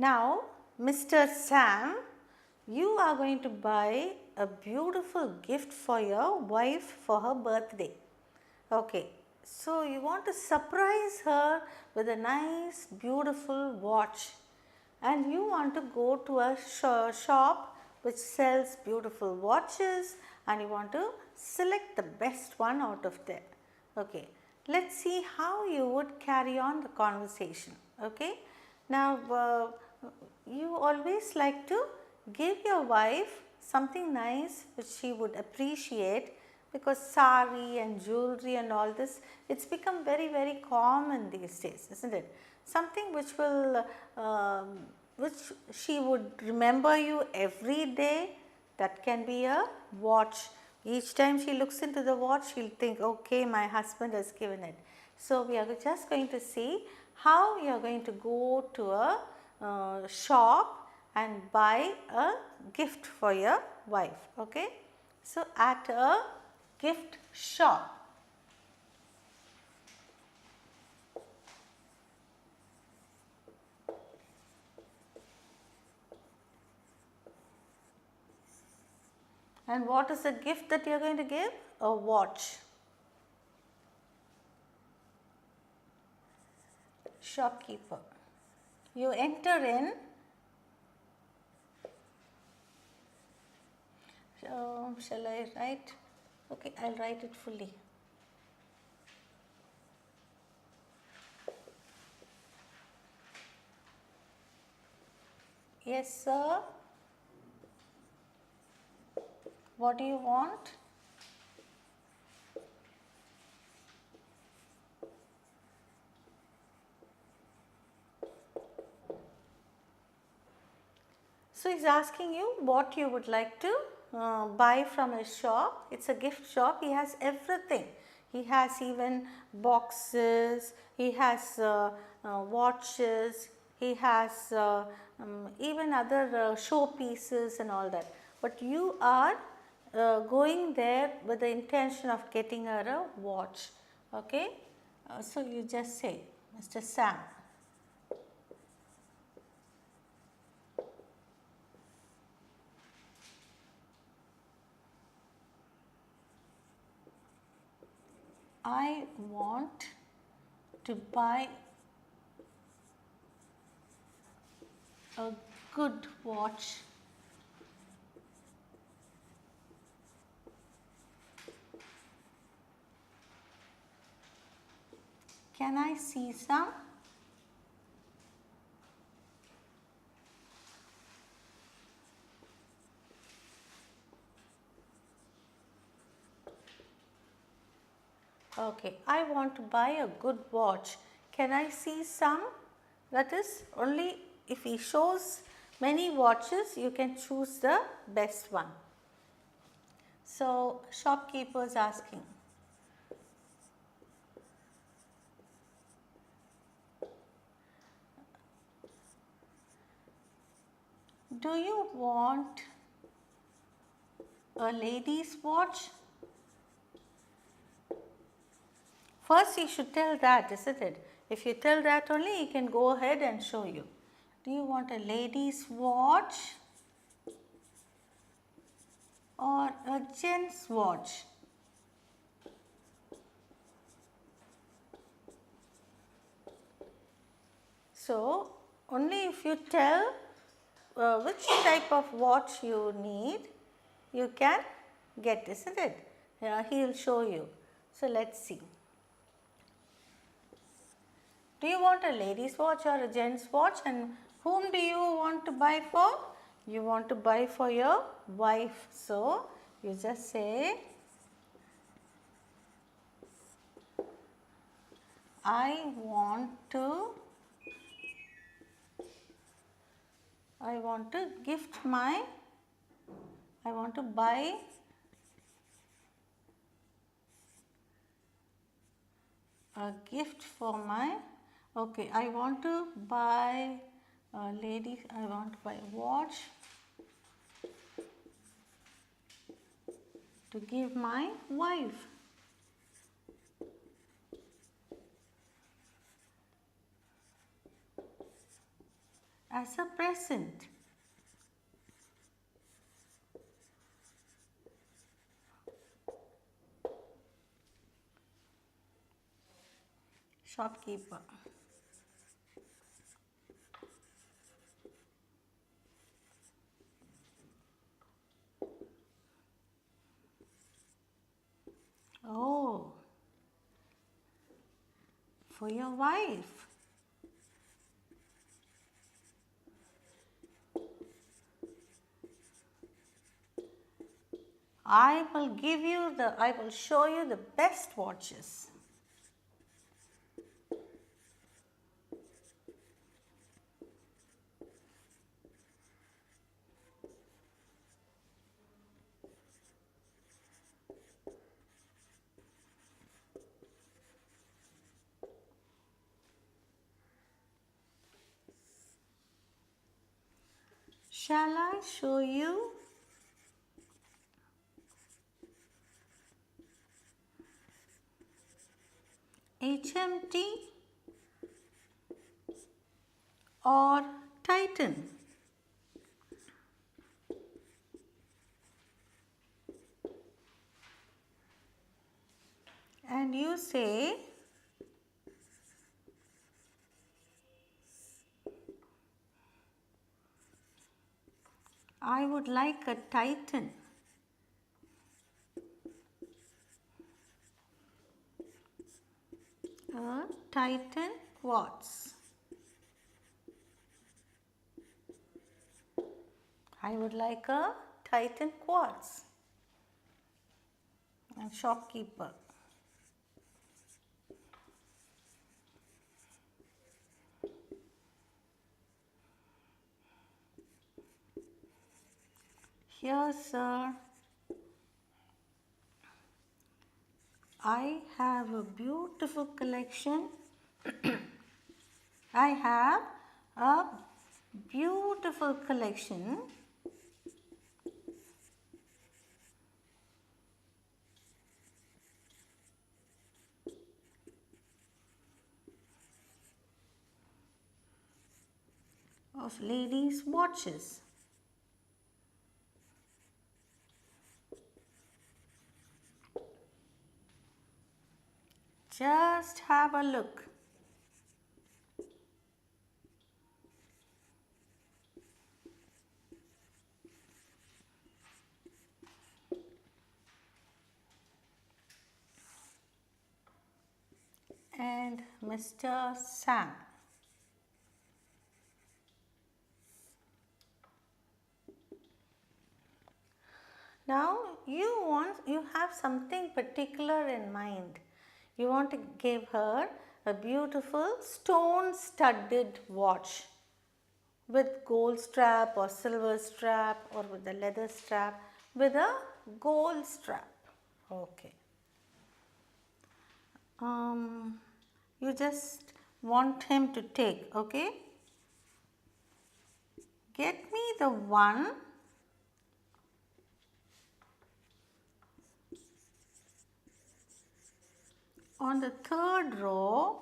Now, Mr. Sam, you are going to buy a beautiful gift for your wife for her birthday. Okay, so you want to surprise her with a nice, beautiful watch, and you want to go to a shop which sells beautiful watches, and you want to select the best one out of there. Okay, let's see how you would carry on the conversation. Okay, now you always like to give your wife something nice which she would appreciate, because sari and jewelry and all this, it's become very common these days, isn't it? Something which will which she would remember you every day. That can be a watch. Each time she looks into the watch, she'll think, okay, my husband has given it. So we are just going to see how you are going to go to a shop and buy a gift for your wife. Okay, so at a gift shop. And what is the gift that you are going to give? A watch. Shopkeeper. You enter in. Shall I write? Okay, I'll write it fully. Yes, sir. What do you want? So he's asking you what you would like to buy from his shop. It's a gift shop. He has everything. He has even boxes, he has watches, he has even other show pieces and all that. But you are going there with the intention of getting her a watch. Okay, so you just say, Mr. Sam. I want to buy a good watch. Can I see some? Okay, I want to buy a good watch. Can I see some? That is, only if he shows many watches, you can choose the best one. So, shopkeeper is asking. Do you want a lady's watch? First you should tell that, isn't it? If you tell that only, he can go ahead and show you. Do you want a lady's watch or a gent's watch? So, only if you tell which type of watch you need, you can get, isn't it? He will show you. So, let us see. Do you want a lady's watch or a gent's watch, and whom do you want to buy for? You want to buy for your wife. So, you just say, I want to buy a gift for my, okay, I want to buy a lady, I want to buy a watch to give my wife. as a present. Shopkeeper. Oh, for your wife. I will show you the best watches. Shall I show you? HMT or Titan? And you say, I would like a Titan. A Titan quartz. I would like a Titan quartz. And shopkeeper. Here, sir, I have a beautiful collection. I have a beautiful collection of ladies' watches. Just have a look. And Mr. Sam. Now you have something particular in mind. You want to give her a beautiful stone studded watch with gold strap or silver strap or with a leather strap with a gold strap. Okay. You just want him to take, okay? Get me the one on the third row,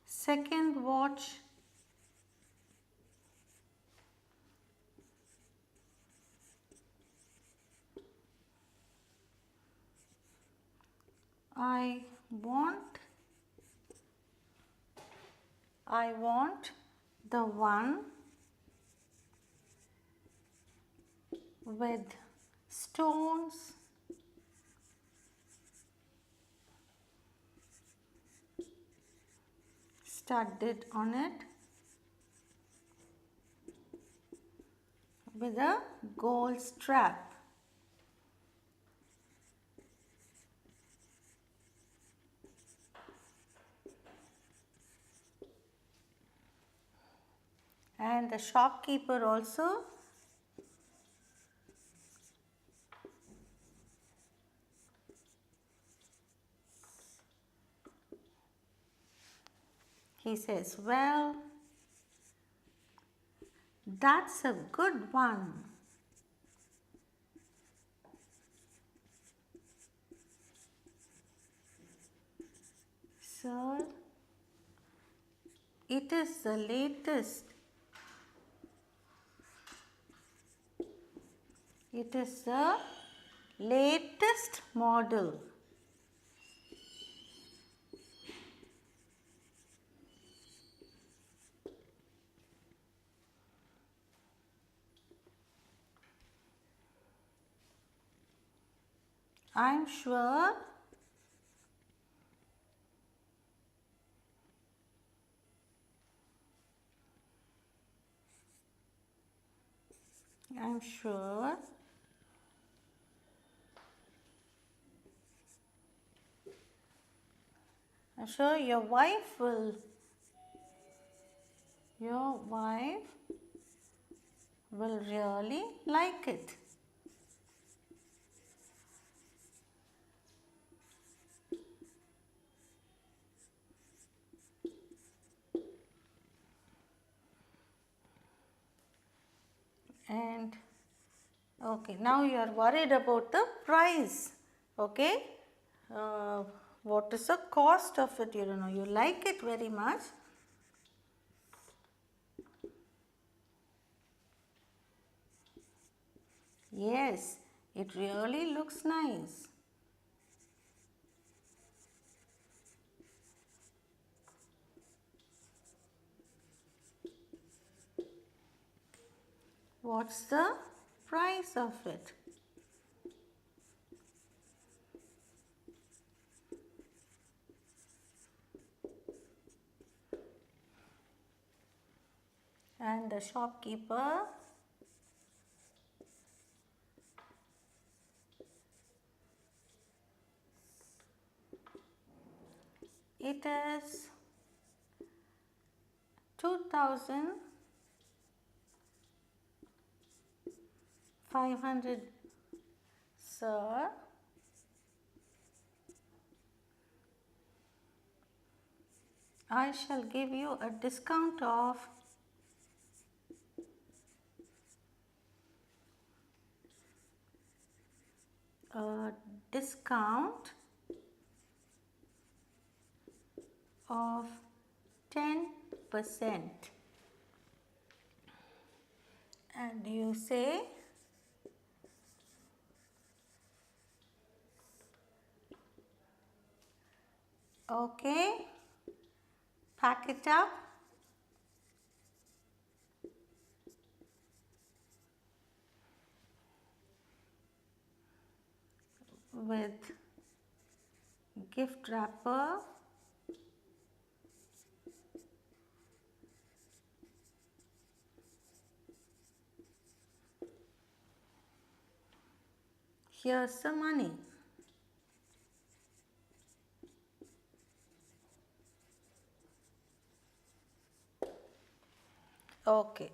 second watch, I want the one with stones studded on it with a gold strap. And the shopkeeper also he says, well, that's a good one. Sir, it is the latest. It is the latest model. I'm sure I'm sure your wife will really like it. And okay, now you are worried about the price. Okay, what is the cost of it? You don't know. You like it very much. Yes, it really looks nice. What's the price of it? And the shopkeeper it is 2,500, sir. I shall give you a discount of 10%. And you say, okay, pack it up. With gift wrapper, here's the money. Okay,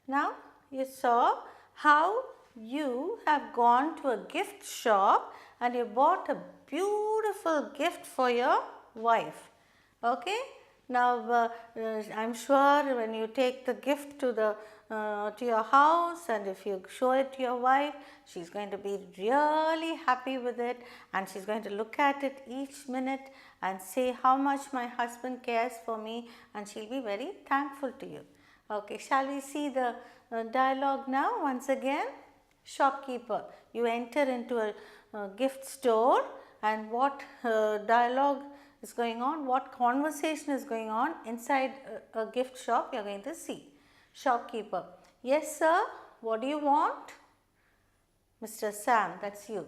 now you saw how you have gone to a gift shop and you bought a beautiful gift for your wife. Okay, now I'm sure when you take the gift to your house, and if you show it to your wife, she's going to be really happy with it, and she's going to look at it each minute and say how much my husband cares for me, and she'll be very thankful to you. Okay, shall we see the dialogue now once again? Shopkeeper, you enter into a gift store, and what dialogue is going on, what conversation is going on inside a gift shop, you are going to see. Shopkeeper, yes sir, what do you want? Mr. Sam, that's you.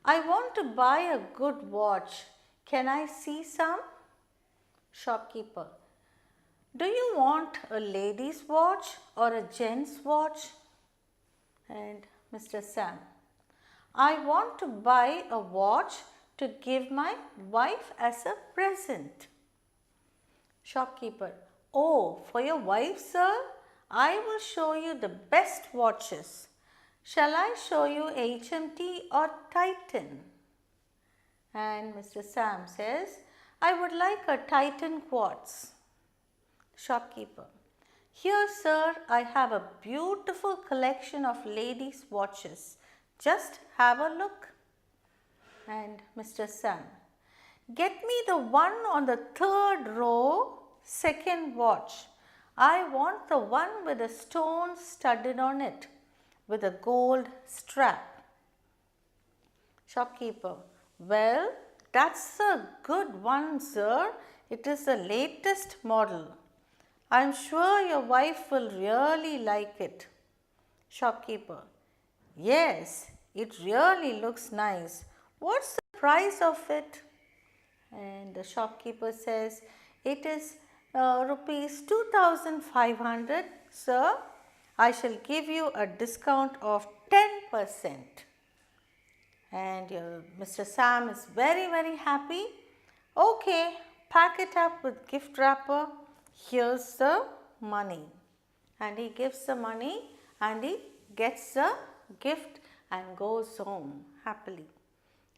I want to buy a good watch. Can I see some? Shopkeeper, do you want a lady's watch or a gent's watch? And Mr. Sam, I want to buy a watch to give my wife as a present. Shopkeeper, oh, for your wife, sir? I will show you the best watches. Shall I show you HMT or Titan? And Mr. Sam says, I would like a Titan quartz. Shopkeeper, here sir, I have a beautiful collection of ladies' watches. Just have a look. And Mr. Sam, Get me the one on the third row, second watch. I want the one with a stone studded on it with a gold strap. Shopkeeper, well, that's a good one, sir. It is the latest model. I'm sure your wife will really like it. Shopkeeper, yes, it really looks nice. What's the price of it? And the shopkeeper says, it is rupees 2500, sir. I shall give you a discount of 10%. And Mr. Sam is very happy. Okay, pack it up with gift wrapper. Here's the money. And he gives the money and he gets the gift and goes home happily.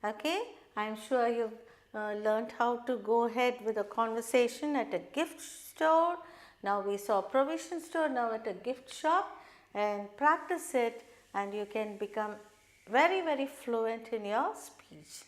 Okay, I am sure you've learned how to go ahead with a conversation at a gift store. Now we saw provision store, now at a gift shop, and practice it and you can become very fluent in your speech.